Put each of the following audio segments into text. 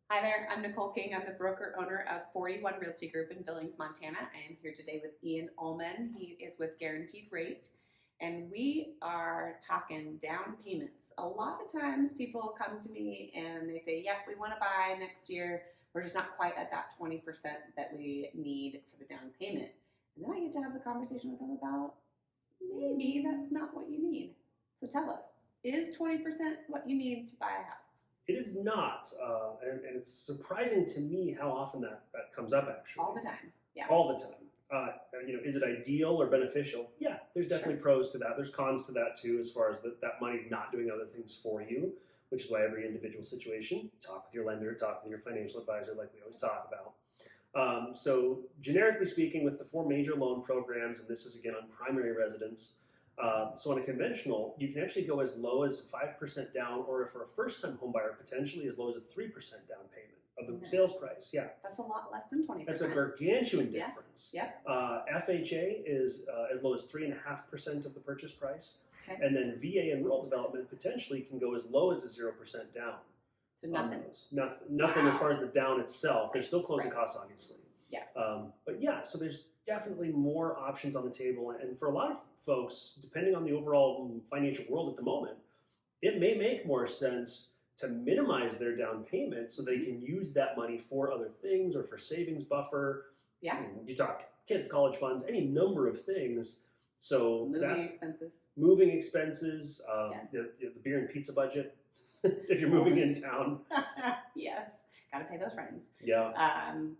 Hi there, I'm Nicole King. I'm the broker owner of 41 Realty Group in Billings, Montana. I am here today with Ian Ullman. He is with Guaranteed Rate, and we are talking down payments. A lot of times people come to me and they say, yep, we want to buy next year. We're just not quite at that 20% that we need for the down payment. And then I get to have the conversation with them about maybe that's not what you need. So tell us, is 20% what you need to buy a house? It is not, and it's surprising to me how often that comes up actually. All the time, yeah. All the time. Is it ideal or beneficial? Yeah, there's definitely pros to that. There's cons to that too, as far as that money's not doing other things for you, which is why every individual situation, talk with your lender, talk with your financial advisor like we always talk about. So generically speaking, with the four major loan programs, and this is again on primary residence, so on a conventional, you can actually go as low as 5% down, or for a first-time home buyer, potentially as low as a 3% down payment of the sales price. Yeah, that's a lot less than 20%. That's a gargantuan difference. Yeah. FHA is as low as 3.5% of the purchase price, okay. And then VA and rural development potentially can go as low as a 0% down. So nothing. Nothing wow. As far as the down itself. There's still closing costs, obviously. Yeah. But yeah, so there's definitely more options on the table, and for a lot of folks, depending on the overall financial world at the moment, it may make more sense to minimize their down payment so they can use that money for other things or for savings buffer. Yeah. You talk kids' college funds, any number of things. So moving expenses, the beer and pizza budget, if you're moving in town. Yes. Got to pay those friends. Yeah.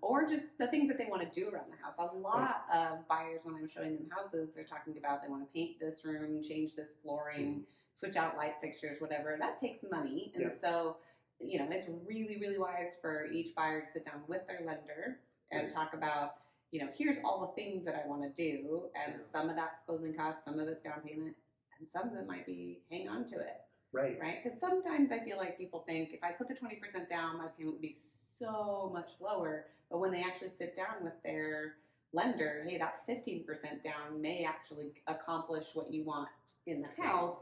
Or just the things that they want to do around the house. A lot of buyers, when I'm showing them houses, they're talking about they want to paint this room, change this flooring, switch out light fixtures, whatever. That takes money. And so, it's really, really wise for each buyer to sit down with their lender and talk about, here's all the things that I want to do. And some of that's closing costs, some of it's down payment, and some of it might be hang on to it. Right. Because sometimes I feel like people think if I put the 20% down, my payment would be so much lower. But when they actually sit down with their lender, hey, that 15% down may actually accomplish what you want in the house,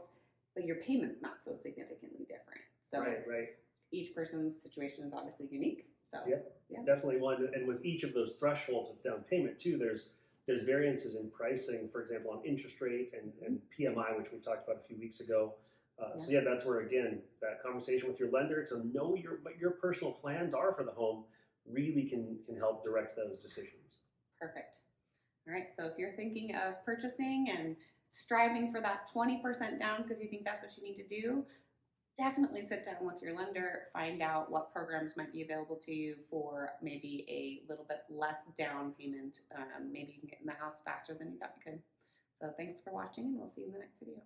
but your payment's not so significantly different. So right. Each person's situation is obviously unique. So yeah, definitely one. And with each of those thresholds of down payment too, there's variances in pricing, for example, on interest rate and PMI, which we've talked about a few weeks ago. So that's where, again, that conversation with your lender to know what your personal plans are for the home really can help direct those decisions. Perfect. All right, so if you're thinking of purchasing and striving for that 20% down because you think that's what you need to do, definitely sit down with your lender, find out what programs might be available to you for maybe a little bit less down payment. Maybe you can get in the house faster than you thought you could. So thanks for watching, and we'll see you in the next video.